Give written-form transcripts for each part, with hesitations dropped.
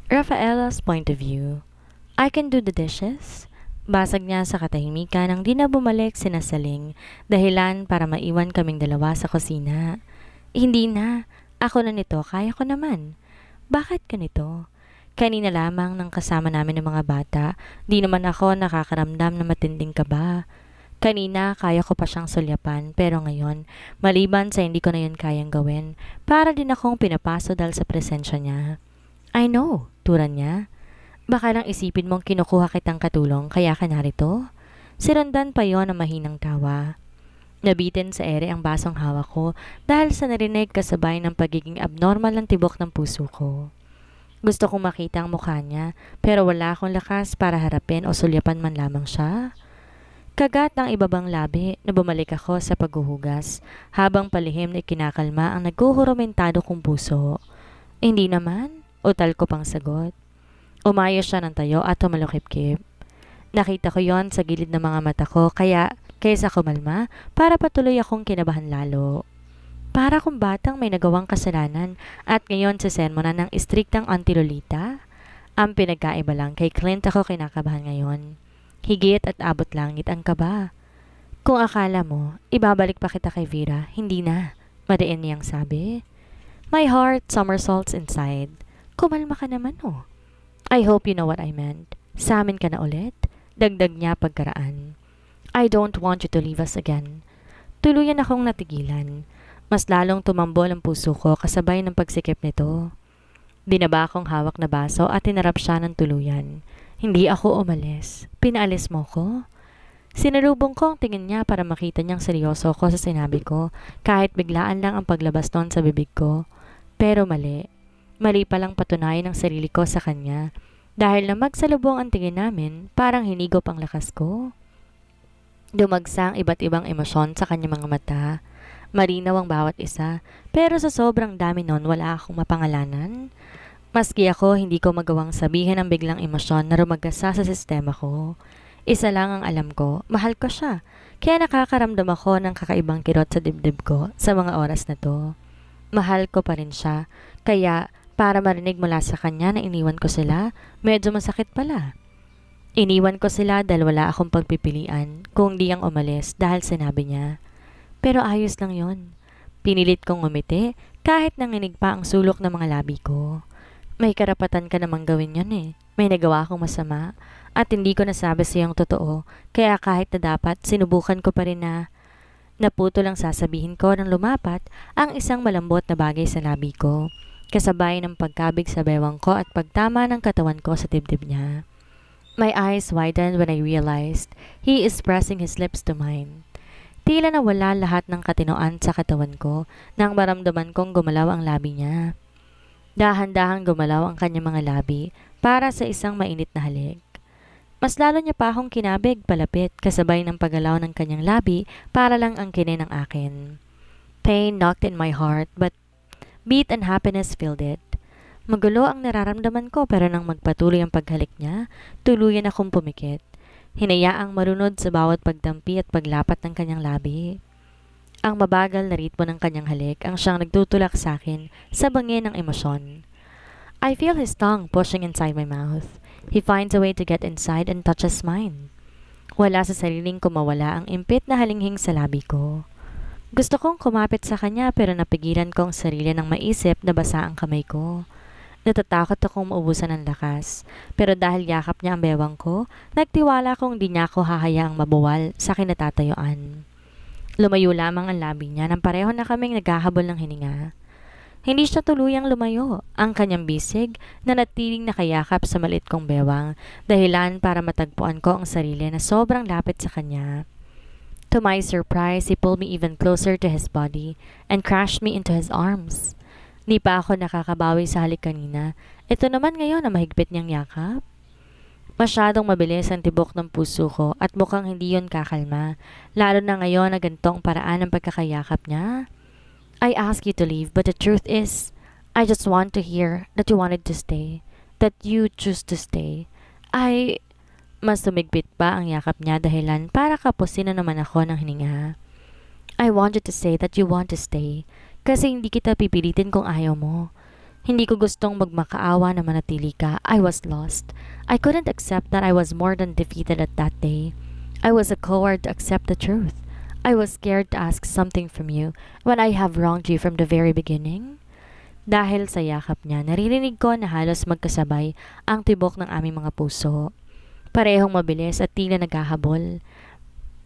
Rafaela's point of view. I can do the dishes. Basag niya sa katahimikan nang di na bumalik sina Saling, dahilan para maiwan kaming dalawa sa kusina. Hindi na. Ako na nito, kaya ko naman. Bakit ganito? Kanina lamang nang kasama namin ng mga bata, di naman ako nakakaramdam na matinding kaba. Kanina kaya ko pa siyang sulyapan pero ngayon, maliban sa hindi ko na yun kayang gawin, para din akong pinapaso dahil sa presensya niya. I know, turan niya. Baka lang isipin mong kinukuha kitang katulong kaya ka narito? Sinundan pa yon ng mahinang tawa. Nabitin sa ere ang basong hawak ko dahil sa narinig kasabay ng pagiging abnormal ng tibok ng puso ko. Gusto kong makita ang mukha niya pero wala akong lakas para harapin o sulyapan man lamang siya. Kagat ng ibabang labi na bumalik ako sa paghuhugas habang palihim na ikinakalma ang naghuhurumentado kong puso. Hindi naman, utal ko pang sagot. Umayos siya ng tayo at tumalukip-kip. Nakita ko yon sa gilid ng mga mata ko kaya kaysa kumalma para patuloy akong kinabahan lalo. Para kung batang may nagawang kasalanan at ngayon sa sermonan ng istriktang Auntie Lolita. Ang pinagkaiba lang kay Clint ako kinakabahan ngayon. Higit at abot langit ang kaba. Kung akala mo, ibabalik pa kita kay Vera, hindi na. Madiin niyang sabi. My heart somersaults inside. Kumalma ka naman oh. I hope you know what I meant. Sa amin ka na ulit? Dagdag niya pagkaraan. I don't want you to leave us again. Tuluyan akong natigilan. Mas lalong tumambol ang puso ko kasabay ng pagsikip nito. Binaba akong hawak na baso at tinarap siya ng tuluyan. Hindi ako umalis. Pinaalis mo ko? Sinalubong ko ang tingin niya para makita niyang seryoso ko sa sinabi ko kahit biglaan lang ang paglabas noon sa bibig ko. Pero mali. Mali palang patunayan ang sarili ko sa kanya dahil na magsalubong ang tingin namin parang hinigop ang lakas ko. Dumagsa ang iba't ibang emosyon sa kanyang mga mata. Marinaw ang bawat isa pero sa sobrang dami noon wala akong mapangalanan. Maski ako, hindi ko magawang sabihin ang biglang emosyon na rumagasa sa sistema ko. Isa lang ang alam ko, mahal ko siya. Kaya nakakaramdam ako ng kakaibang kirot sa dibdib ko sa mga oras na to. Mahal ko pa rin siya, kaya para marinig mula sa kanya na iniwan ko sila, medyo masakit pala. Iniwan ko sila dahil wala akong pagpipilian kung di ang umalis dahil sinabi niya. Pero ayos lang yon. Pinilit kong umiti kahit nanginig pa ang sulok ng mga labi ko. May karapatan ka namang gawin yun eh. May nagawa akong masama at hindi ko nasabi sa iyong totoo kaya kahit na dapat sinubukan ko pa rin na naputo lang sasabihin ko nang lumapat ang isang malambot na bagay sa labi ko kasabay ng pagkabig sa bewang ko at pagtama ng katawan ko sa dibdib niya. My eyes widened when I realized he is pressing his lips to mine. Tila nawala lahat ng katinoan sa katawan ko nang maramdaman kong gumalaw ang labi niya. Dahan-dahang gumalaw ang kanyang mga labi para sa isang mainit na halik. Mas lalo niya pa akong kinabig palapit kasabay ng paggalaw ng kanyang labi para lang angkinin ang akin. Pain knocked in my heart but beat and happiness filled it. Magulo ang nararamdaman ko pero nang magpatuloy ang paghalik niya, tuluyan akong pumikit. Hinayaang marunod sa bawat pagdampi at paglapat ng kanyang labi. Ang mabagal na ritmo ng kanyang halik ang siyang nagtutulak sa akin sa bangin ng emosyon. I feel his tongue pushing inside my mouth. He finds a way to get inside and touches mine. Wala sa sariling ko mawala ang impit na halinghing sa labi ko. Gusto kong kumapit sa kanya pero napigilan kong sarili ng maisip na basa ang kamay ko. Natatakot akong maubusan ng lakas pero dahil yakap niya ang bewang ko, nagtiwala kong di niya ako hahayaang mabuwal sa kinatatayuan. Lumayo lamang ang labi niya nang pareho na kaming naghahabol ng hininga. Hindi siya tuluyang lumayo. Ang kanyang bisig na natiling nakayakap sa maliit kong bewang, dahilan para matagpuan ko ang sarili na sobrang lapit sa kanya. To my surprise, he pulled me even closer to his body and crashed me into his arms. Di pa ako nakakabawi sa halik kanina. Ito naman ngayon na mahigpit niyang yakap. Masyadong mabilis ang tibok ng puso ko at mukhang hindi yon kakalma, lalo na ngayon na gantong paraan ng pagkakayakap niya. I ask you to leave but the truth is, I just want to hear that you wanted to stay, that you choose to stay. Mas tumigpit pa ang yakap niya dahilan para kapusin na naman ako ng hininga. I want you to say that you want to stay, kasi hindi kita pipilitin kung ayaw mo. Hindi ko gustong magmakaawa na manatili ka. I was lost. I couldn't accept that I was more than defeated at that day. I was a coward to accept the truth. I was scared to ask something from you when I have wronged you from the very beginning. Dahil sa yakap niya, naririnig ko na halos magkasabay ang tibok ng aming mga puso. Parehong mabilis at tila naghahabol.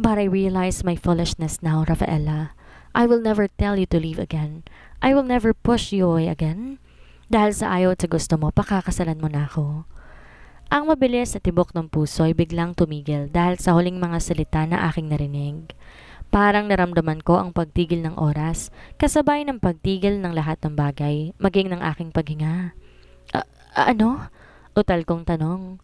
But I realize my foolishness now, Rafaela. I will never tell you to leave again. I will never push you away again. Dahil sa ayaw at sa gusto mo, pakakasalan mo na ako. Ang mabilis at tibok ng puso ay biglang tumigil dahil sa huling mga salita na aking narinig. Parang naramdaman ko ang pagtigil ng oras, kasabay ng pagtigil ng lahat ng bagay, maging ng aking paghinga. Ano? Utal kong tanong.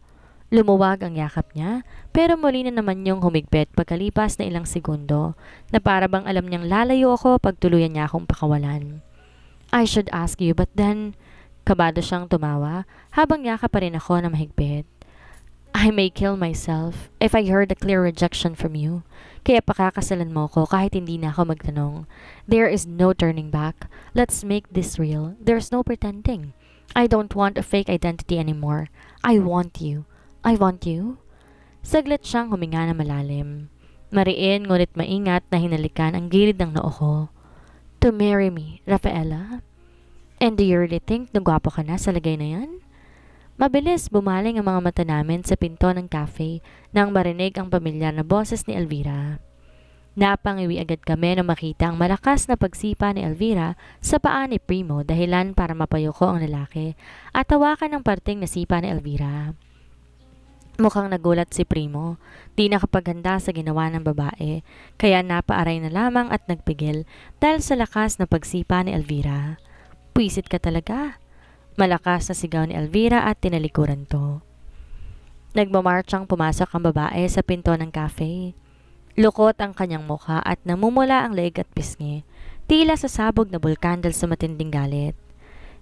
Lumuwag ang yakap niya, pero muli na naman niyong humigpit pagkalipas na ilang segundo, na para bang alam niyang lalayo ako pag tuluyan niya akong pakawalan. I should ask you, but then, kabado siyang tumawa, habang yakap pa rin ako na mahigpit. I may kill myself if I heard a clear rejection from you. Kaya pakakasalan mo ko kahit hindi na ako magtanong. There is no turning back. Let's make this real. There's no pretending. I don't want a fake identity anymore. I want you. I want you. Saglit siyang huminga na malalim. Mariin ngunit maingat na hinalikan ang gilid ng noo ko. To marry me, Rafaela? And do you really think na gwapo ka na sa lagay na yan? Mabilis bumaling ang mga mata namin sa pinto ng cafe nang marinig ang pamilyar na boses ni Elvira. Napangiwi agad kami nang makita ang malakas na pagsipa ni Elvira sa paa ni Primo, dahilan para mapayuko ang lalaki at hawakan ang parting nasipa ni Elvira. Mukhang nagulat si Primo, di nakapaghanda sa ginawa ng babae, kaya napaaray na lamang at nagpigil dahil sa lakas na pagsipa ni Elvira. Pwisit ka talaga. Malakas na sigaw ni Elvira at tinalikuran to. Nagmamarchang pumasok ang babae sa pinto ng cafe. Lukot ang kanyang mukha at namumula ang leeg at pisngi, tila sasabog na bulkan dahil sa matinding galit.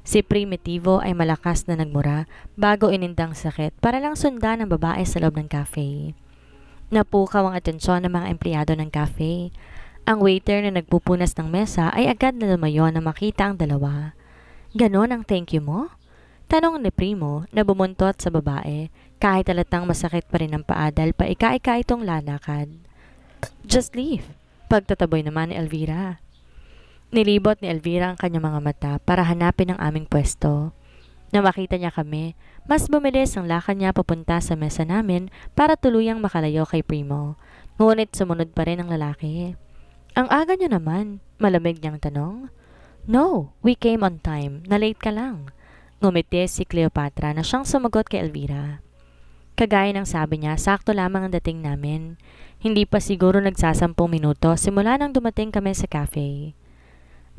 Si Primitivo ay malakas na nagmura bago inindang sakit para lang sundan ang babae sa loob ng cafe. Napukaw ang atensyon ng mga empleyado ng cafe. Ang waiter na nagpupunas ng mesa ay agad na lumayo na makita ang dalawa. Ganon ang thank you mo? Tanong ni Primo na bumuntot sa babae kahit halatang masakit pa rin ang paa dahil paika-ika itong lalakad. Just leave. Pagtataboy naman ni Elvira. Nilibot ni Elvira ang kanyang mga mata para hanapin ang aming pwesto. Nang makita niya kami, mas bumilis ang lakad niya papunta sa mesa namin para tuluyang makalayo kay Primo. Ngunit sumunod pa rin ang lalaki. Ang aga niyo naman, malamig niyang tanong. No, we came on time. Na-late ka lang. Ngumiti si Cleopatra na siyang sumagot kay Elvira. Kagaya ng sabi niya, sakto lamang ang dating namin. Hindi pa siguro nagsasampung minuto simula nang dumating kami sa cafe.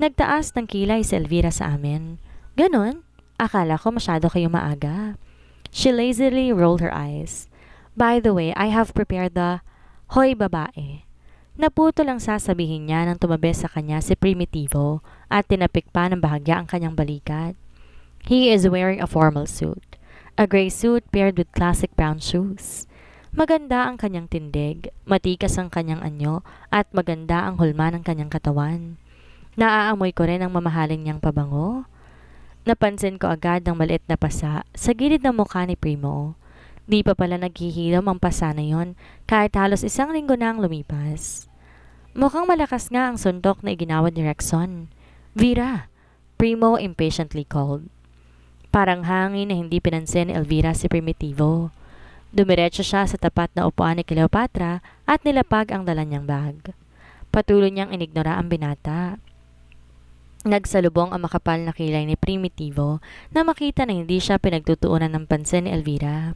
Nagtaas ng kilay si Elvira sa amin. Ganon? Akala ko masyado kayo maaga. She lazily rolled her eyes. By the way, I have prepared the hoy babae. Naputo lang sasabihin niya nang tumabi sa kanya si Primitivo at tinapik pa ng bahagya ang kanyang balikat. He is wearing a formal suit. A gray suit paired with classic brown shoes. Maganda ang kanyang tindig, matikas ang kanyang anyo at maganda ang hulma ng kanyang katawan. Naaamoy ko rin ang mamahaling niyang pabango. Napansin ko agad ang maliit na pasa sa gilid ng mukha ni Primo. Di pa pala naghihilom ang pasa na yon kahit halos isang linggo na ang lumipas. Mukhang malakas nga ang suntok na iginawa ni Rexon. Vera! Primo impatiently called. Parang hangin na hindi pinansin ni Elvira si Primitivo. Dumiretso siya sa tapat na upuan ni Cleopatra at nilapag ang dala niyang bag. Patuloy niyang inignora ang binata. Nagsalubong ang makapal na kilay ni Primitivo na makita na hindi siya pinagtutuunan ng pansin ni Elvira.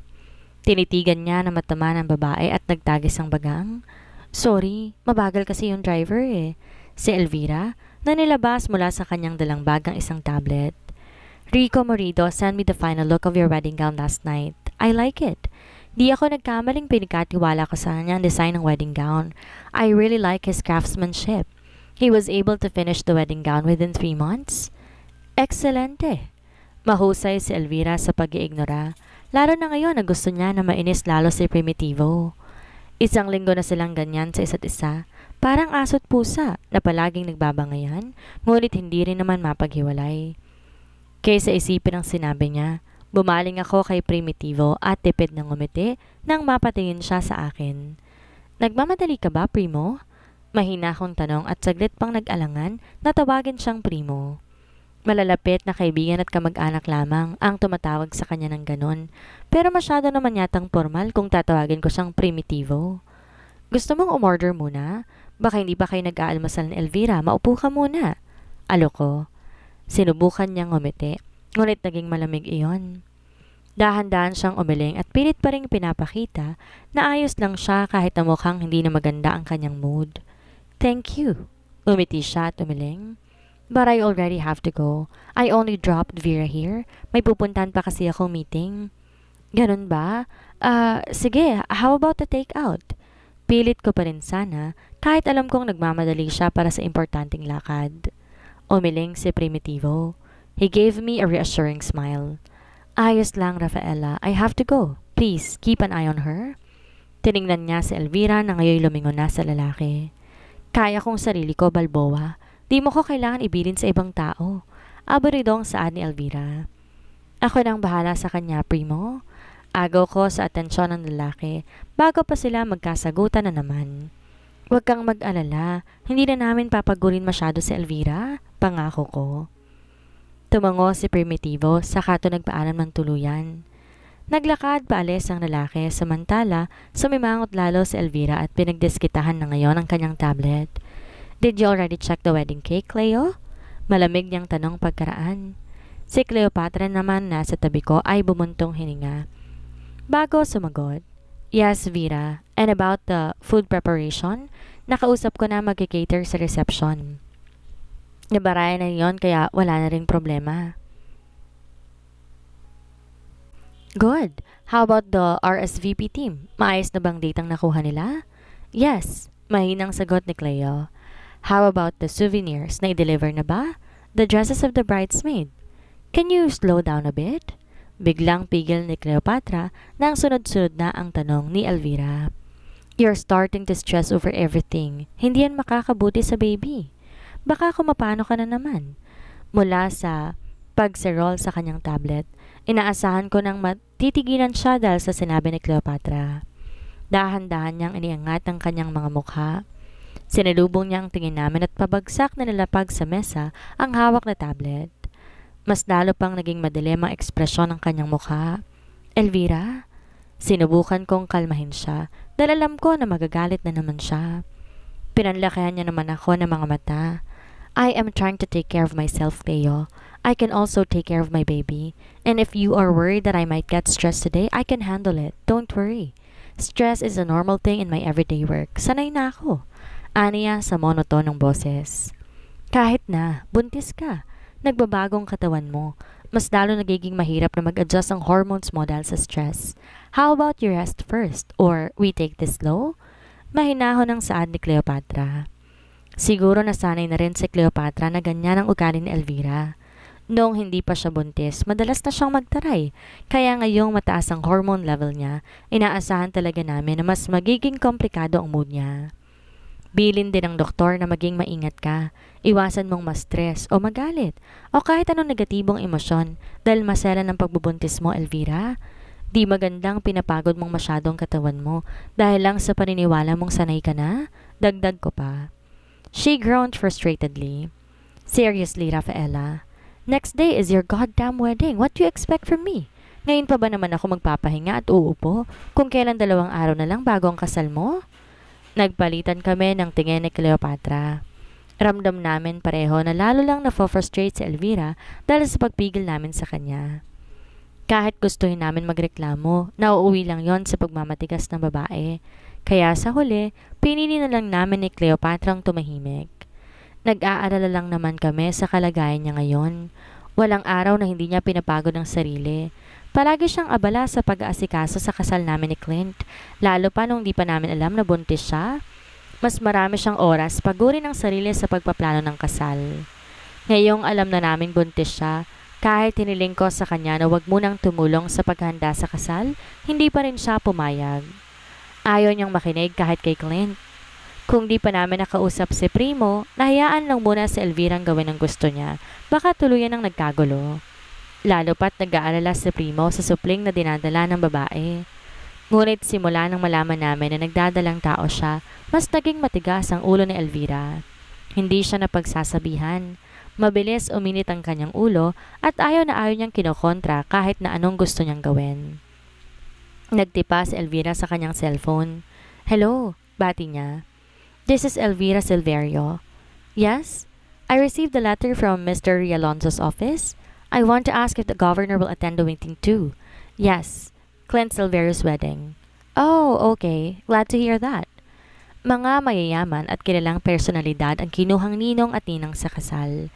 Tinitigan niya na matama ng babae at nagtagis ang bagang. Sorry, mabagal kasi yung driver eh. Si Elvira na nilabas mula sa kanyang dalang bag ang isang tablet. Rico Morido sent me the final look of your wedding gown last night. I like it. Di ako nagkamaling pinagkatiwala ko sa kanya ang design ng wedding gown. I really like his craftsmanship. He was able to finish the wedding gown within 3 months. Excelente! Mahusay si Elvira sa pag-iignora, lalo na ngayon na gusto niya na mainis lalo si Primitivo. Isang linggo na silang ganyan sa isa't isa, parang aso't pusa na palaging nagbabangayan, ngunit hindi rin naman mapaghiwalay. Kaysa isipin ang sinabi niya, bumaling ako kay Primitivo at tipid ng ngumiti nang mapatingin siya sa akin. Nagmamadali ka ba, Primo? Mahina akong tanong at saglit pang nag-alangan na tawagin siyang Primo. Malalapit na kaibigan at kamag-anak lamang ang tumatawag sa kanya ng ganon, pero masyado naman yatang formal kung tatawagin ko siyang Primitivo. Gusto mong umorder muna? Baka hindi pa kayo nag-aalmasal ni Elvira, maupo ka muna. Aloko. Sinubukan niyang ngumiti, ngunit naging malamig iyon. Dahan-dahan siyang umiling at pilit pa ring pinapakita na ayos lang siya kahit na mukhang hindi na maganda ang kanyang mood. Thank you. Umiti siya at umiling. But I already have to go. I only dropped Vera here. May pupuntahan pa kasi akong meeting. Ganun ba? Sige, how about the take-out? Pilit ko pa rin sana kahit alam kong nagmamadali siya para sa importanteng lakad. Umiling si Primitivo. He gave me a reassuring smile. Ayos lang, Rafaela. I have to go. Please, keep an eye on her. Tiningnan niya si Elvira na ngayon lumingon na sa lalaki. Kaya kong sarili ko, Balboa. Di mo ko kailangan ibilin sa ibang tao. Aburidong saad ni Elvira. Ako nang bahala sa kanya, Primo. Agaw ko sa atensyon ng lalaki bago pa sila magkasagutan na naman. Huwag kang mag-alala. Hindi na namin papagulin masyado si Elvira. Pangako ko. Tumango si Primitivo saka ito nagpaalam ng tuluyan. Naglakad paalis ang lalaki samantala sumimangot lalo si Elvira at pinagdiskitahan na ngayon ang kanyang tablet. Did you already check the wedding cake, Cleo? Malamig niyang tanong pagkaraan. Si Cleopatra naman na sa tabi ko ay bumuntong hininga. Bago sumagot, Yes, Vera. And about the food preparation, nakausap ko na mag-cater sa reception. Nabarayan na yon kaya wala na ring problema. Good. How about the RSVP team? Maayos na bang date ang nakuha nila? Yes. Mahinang sagot ni Cleo. How about the souvenirs? Na-deliver na ba? The dresses of the bridesmaid? Can you slow down a bit? Biglang pigil ni Cleopatra nang sunod-sunod na ang tanong ni Elvira. You're starting to stress over everything. Hindi yan makakabuti sa baby. Baka kumapano ka na naman. Mula sa pagserol sa kanyang tablet, inaasahan ko nang matitigilan siya dahil sa sinabi ni Cleopatra. Dahan-dahan niyang iniangat ang kanyang mga mukha. Sinalubong niya ang tingin namin at pabagsak na nilapag sa mesa ang hawak na tablet. Mas lalo pang naging madilim ang ekspresyon ng kanyang mukha. Elvira? Sinubukan kong kalmahin siya dahil alam ko na magagalit na naman siya. Pinanlakihan niya naman ako ng mga mata. I am trying to take care of myself, Cleo. I can also take care of my baby. And if you are worried that I might get stressed today, I can handle it. Don't worry. Stress is a normal thing in my everyday work. Sanay na ako. Aniya sa monotonong boses. Kahit na, buntis ka. Nagbabagong katawan mo. Mas lalo nagiging mahirap na mag-adjust ang hormones mo dahil sa stress. How about you rest first? Or we take this slow? Mahinahon ang saad ni Cleopatra. Siguro nasanay na rin si Cleopatra na ganyan ang ugali ni Elvira. Noong hindi pa siya buntis, madalas na siyang magtaray. Kaya ngayong mataas ang hormone level niya, inaasahan talaga namin na mas magiging komplikado ang mood niya. Bilin din ng doktor na maging maingat ka. Iwasan mong ma-stress o magalit o kahit anong negatibong emosyon dahil masela ng pagbubuntis mo, Elvira. Di magandang pinapagod mong masyadong katawan mo dahil lang sa paniniwala mong sanay ka na. Dagdag ko pa. She groaned frustratedly. Seriously, Rafaela. Next day is your goddamn wedding. What do you expect from me? Ngayon pa ba naman ako magpapahinga at uupo kung kailan 2 araw na lang bago ang kasal mo? Nagpalitan kami ng tingin ni Cleopatra. Ramdam namin pareho na lalo lang na-frustrate si Elvira dahil sa pagpigil namin sa kanya. Kahit gustuhin namin magreklamo, nauuwi lang yon sa pagmamatigas ng babae. Kaya sa huli, pinili na lang namin ni Cleopatra ang tumahimik. Nag-aalala lang naman kami sa kalagayan niya ngayon. Walang araw na hindi niya pinapagod ang sarili. Palagi siyang abala sa pag-aasikaso sa kasal namin ni Clint, lalo pa nung di pa namin alam na buntis siya. Mas marami siyang oras pagurin ang sarili sa pagpaplano ng kasal. Ngayong alam na namin buntis siya, kahit hiniling ko sa kanya na wag munang tumulong sa paghanda sa kasal, hindi pa rin siya pumayag. Ayaw niyang makinig kahit kay Clint. Kung di pa namin nakausap si Primo, nahayaan lang muna si Elvira ang gawin ang gusto niya. Baka tuluyan ang nagkagulo. Lalo pat nag-aalala si Primo sa supling na dinadala ng babae. Ngunit simula nang malaman namin na nagdadalang tao siya, mas naging matigas ang ulo ni Elvira. Hindi siya napagsasabihan. Mabilis uminit ang kanyang ulo at ayaw na ayaw niyang kinokontra kahit na anong gusto niyang gawin. Nagtipa si Elvira sa kanyang cellphone. Hello, bati niya. This is Elvira Silverio. Yes? I received the letter from Mr. Rialonzo's office. I want to ask if the governor will attend the meeting too. Yes, Clint Silverio's wedding. Oh, okay. Glad to hear that. Mga mayayaman at kilalang personalidad ang kinuhang ninong at ninang sa kasal.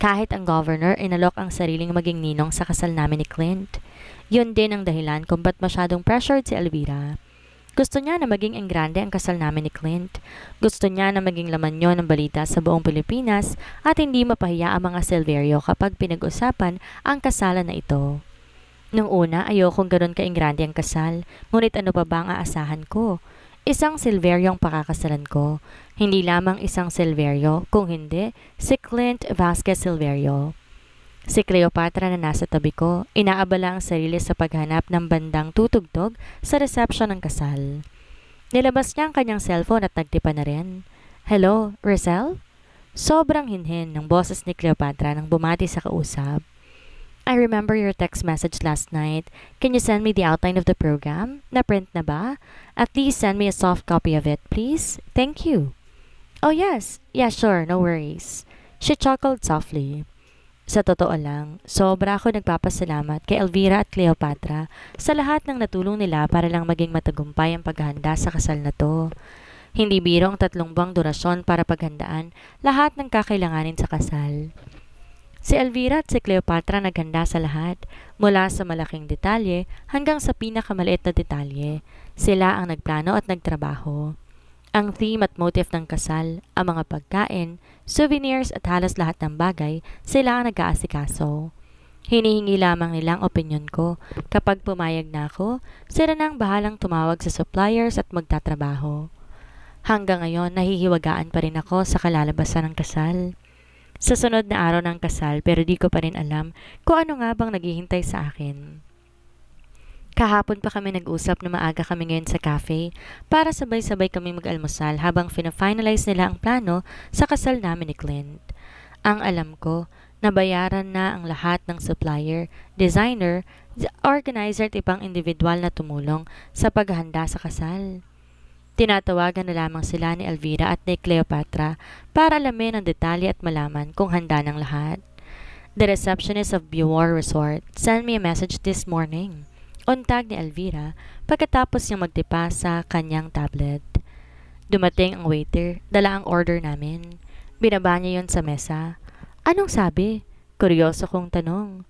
Kahit ang governor inalok ang sariling maging ninong sa kasal namin ni Clint. Yun din ang dahilan kung ba't masyadong pressured si Elvira. Gusto niya na maging enggrande ang kasal namin ni Clint. Gusto niya na maging laman yon ng balita sa buong Pilipinas at hindi mapahiya ang mga Silverio kapag pinag-usapan ang kasalan na ito. Nung una, ayokong ganun ka-enggrande ang kasal, ngunit ano pa ba ang aasahan ko? Isang Silverio ang pakakasalan ko. Hindi lamang isang Silverio, kung hindi, si Clint Vasquez Silverio. Si Cleopatra na nasa tabi ko, inaabala ang sarili sa paghanap ng bandang tutugtog sa reception ng kasal. Nilabas niya ang kanyang cellphone at nagtipa na rin. Hello, Rizal? Sobrang hinhin ng boses ni Cleopatra nang bumati sa kausap. I remember your text message last night. Can you send me the outline of the program? Na-print na ba? At least send me a soft copy of it, please. Thank you. Oh yes. Yeah, sure. No worries. She chuckled softly. Sa totoo lang, sobra ako nagpapasalamat kay Elvira at Cleopatra sa lahat ng natulong nila para lang maging matagumpay ang paghahanda sa kasal na to. Hindi biro ang 3 buwang durasyon para paghandaan lahat ng kakailanganin sa kasal. Si Elvira at si Cleopatra naghanda sa lahat, mula sa malaking detalye hanggang sa pinakamaliit na detalye. Sila ang nagplano at nagtrabaho. Ang theme at motif ng kasal, ang mga pagkain, souvenirs at halos lahat ng bagay, sila ang nag-aasikaso. Hinihingi lamang nilang opinyon ko. Kapag pumayag na ako, sila na ang bahalang tumawag sa suppliers at magtatrabaho. Hanggang ngayon, nahihiwagaan pa rin ako sa kalalabasan ng kasal. Sa sunod na araw ng kasal pero di ko pa rin alam kung ano nga bang naghihintay sa akin. Kahapon pa kami nag-usap na maaga kami ngayon sa cafe para sabay-sabay kami mag-almusal habang fina-finalize nila ang plano sa kasal namin ni Clint. Ang alam ko, nabayaran na ang lahat ng supplier, designer, organizer at ibang individual na tumulong sa paghahanda sa kasal. Tinatawagan na lamang sila ni Elvira at ni Cleopatra para alamin ang detalye at malaman kung handa ng lahat. The receptionist of Buor Resort sent me a message this morning. Untag ni Elvira pagkatapos niyang magtipa sa kanyang tablet. Dumating ang waiter, dala ang order namin. Binaba niya yon sa mesa. Anong sabi? Kuryoso kong tanong.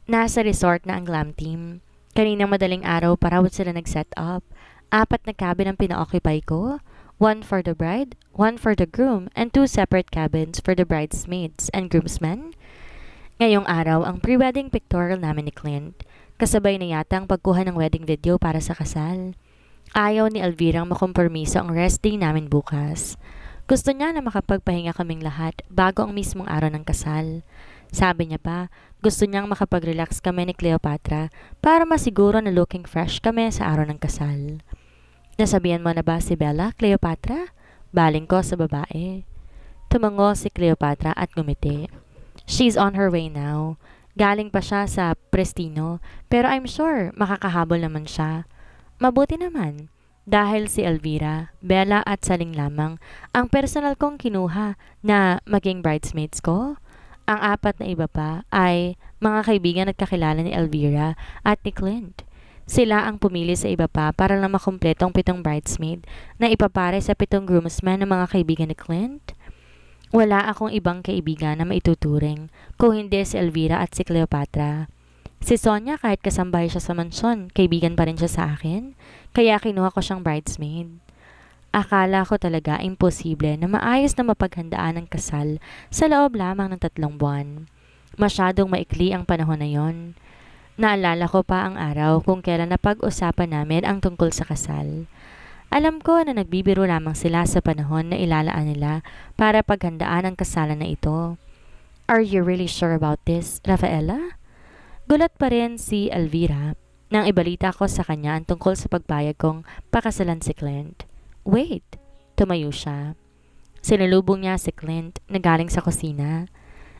Nasa resort na ang glam team. Kaninang madaling araw pa raw sila nag-set up. 4 na cabin ang pina-occupy ko. 1 for the bride, 1 for the groom, and 2 separate cabins for the bridesmaids and groomsmen. Ngayong araw, ang pre-wedding pictorial namin ni Clint. Kasabay na yata ang pagkuha ng wedding video para sa kasal. Ayaw ni Elvira ang makompromiso ang rest day namin bukas. Gusto niya na makapagpahinga kaming lahat bago ang mismong araw ng kasal. Sabi niya pa, gusto niyang makapag-relax kami ni Cleopatra para masiguro na looking fresh kami sa araw ng kasal. Nasabihan mo na ba si Bella, Cleopatra? Baling ko sa babae. Tumango si Cleopatra at ngumiti. She's on her way now. Galing pa siya sa Prestino, pero I'm sure makakahabol naman siya. Mabuti naman, dahil si Elvira, Bella at Saling lamang ang personal kong kinuha na maging bridesmaids ko. Ang 4 na iba pa ay mga kaibigan at kakilala ni Elvira at ni Clint. Sila ang pumili sa iba pa para lang makumpleto ang 7 bridesmaid na ipapare sa 7 groomsmen ng mga kaibigan ni Clint. Wala akong ibang kaibigan na maituturing kung hindi si Elvira at si Cleopatra. Si Sonia kahit kasambahay siya sa mansyon, kaibigan pa rin siya sa akin, kaya kinuha ko siyang bridesmaid. Akala ko talaga imposible na maayos na mapaghandaan ang kasal sa loob lamang ng 3 buwan. Masyadong maikli ang panahon na yon. Naalala ko pa ang araw kung kailan napag-usapan namin ang tungkol sa kasal. Alam ko na nagbibiro lamang sila sa panahon na ilalaan nila para paghandaan ang kasalan na ito. Are you really sure about this, Rafaela? Gulat pa rin si Elvira nang ibalita ko sa kanya ang tungkol sa pagpayag kong pakasalan si Clint. Wait! Tumayo siya. Sinalubong niya si Clint na galing sa kusina.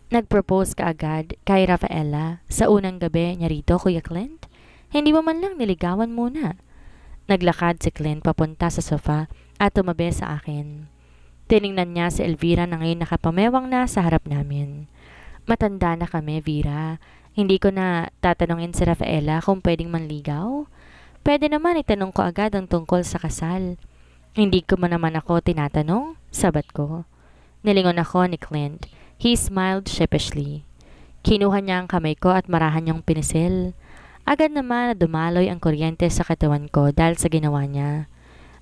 Nag-propose ka agad kay Rafaela sa unang gabi niya rito, Kuya Clint? Hindi mo man lang niligawan muna. Naglakad si Clint papunta sa sofa at tumabi sa akin. Tiningnan niya si Elvira na ngayon nakapamewang na sa harap namin. Matanda na kami, Vera. Hindi ko na tatanungin si Rafaela kung pwedeng manligaw. Pwede naman itanong ko agad ang tungkol sa kasal. Hindi ko man naman ako tinatanong, sabat ko. Nilingon ako ni Clint. He smiled sheepishly. Kinuha niya ang kamay ko at marahan niyang pinisil. Agad naman na dumaloy ang kuryente sa katawan ko dahil sa ginawa niya.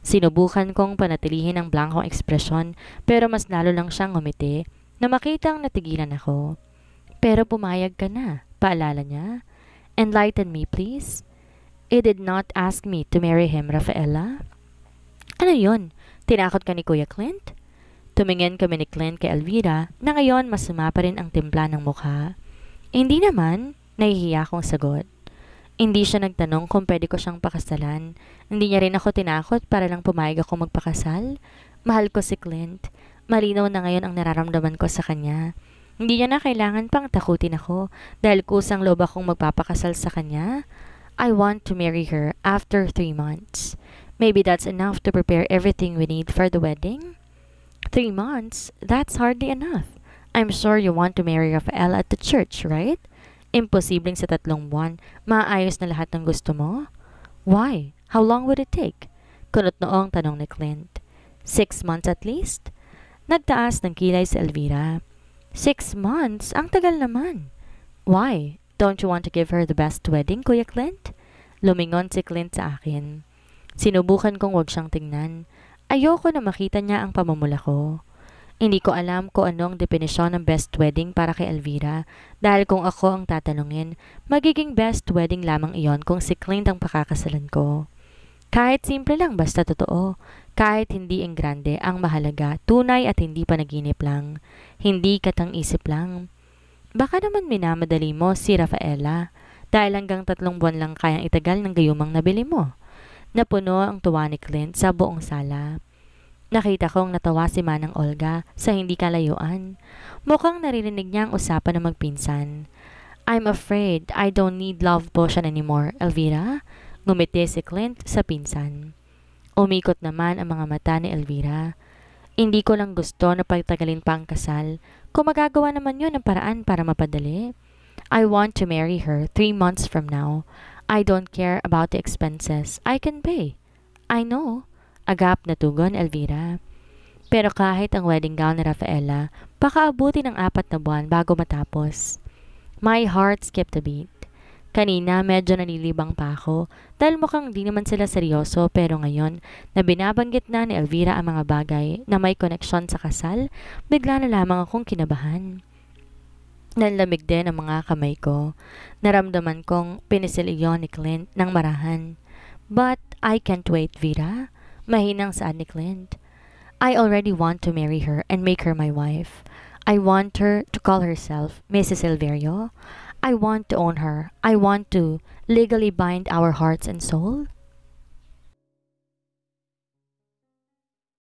Sinubukan kong panatilihin ang blankong ekspresyon pero mas lalo lang siyang ngumiti na makitang natigilan ako. Pero pumayag ka na, paalala niya. Enlighten me, please. He did not ask me to marry him, Rafaela. Ano yun? Tinakot ka ni Kuya Clint? Tumingin kami ni Clint kay Elvira na ngayon mas sumapa rin ang timpla ng mukha. Hindi naman, nahihiya akong sagot. Hindi siya nagtanong kung pwede ko siyang pakasalan. Hindi niya rin ako tinakot para lang pumayag ako magpakasal. Mahal ko si Clint. Malinaw na ngayon ang nararamdaman ko sa kanya. Hindi niya na kailangan pang takutin ako dahil kusang loob akong magpapakasal sa kanya. I want to marry her after 3 months. Maybe that's enough to prepare everything we need for the wedding. 3 months? That's hardly enough. I'm sure you want to marry Rafael at the church, right? Imposibleng sa 3 buwan, maayos na lahat ng gusto mo? Why? How long would it take? Kunot noong tanong ni Clint. 6 months at least? Nagtaas ng kilay si Elvira. 6 months? Ang tagal naman. Why? Don't you want to give her the best wedding, Kuya Clint? Lumingon si Clint sa akin. Sinubukan kong wag siyang tingnan. Ayoko na makita niya ang pamumula ko. Hindi ko alam kung anong definisyon ng best wedding para kay Elvira dahil kung ako ang tatanungin, magiging best wedding lamang iyon kung si Clint ang pakakasalan ko. Kahit simple lang basta totoo, kahit hindi ang grande, ang mahalaga, tunay at hindi panaginip lang, hindi katang-isip lang. Baka naman minamadali mo si Rafaela dahil hanggang 3 buwan lang kayang itagal ng gayumang nabili mo. Napuno ang tuwa ni Clint sa buong sala. Nakita kong natawa si Manang Olga sa hindi kalayuan. Mukhang naririnig niya ang usapan ng magpinsan. I'm afraid I don't need love potion anymore, Elvira. Ngumiti si Clint sa pinsan. Umikot naman ang mga mata ni Elvira. Hindi ko lang gusto na pagtagalin pa ang kasal. Kung magagawa naman yun ang paraan para mapadali. I want to marry her 3 months from now. I don't care about the expenses. I can pay. I know. Agap na tugon, Elvira. Pero kahit ang wedding gown ni Rafaela, baka abutin ng 4 na buwan bago matapos. My heart skipped a beat. Kanina medyo nalilibang pa ako dahil mukhang di naman sila seryoso pero ngayon na binabanggit na ni Elvira ang mga bagay na may koneksyon sa kasal, bigla na lamang akong kinabahan. Nanlamig din ang mga kamay ko. Naramdaman kong pinisil iyon ni Clint ng marahan. But I can't wait, Vera. Mahinang saad ni Clint. I already want to marry her and make her my wife. I want her to call herself Mrs. Silverio. I want to own her. I want to legally bind our hearts and soul.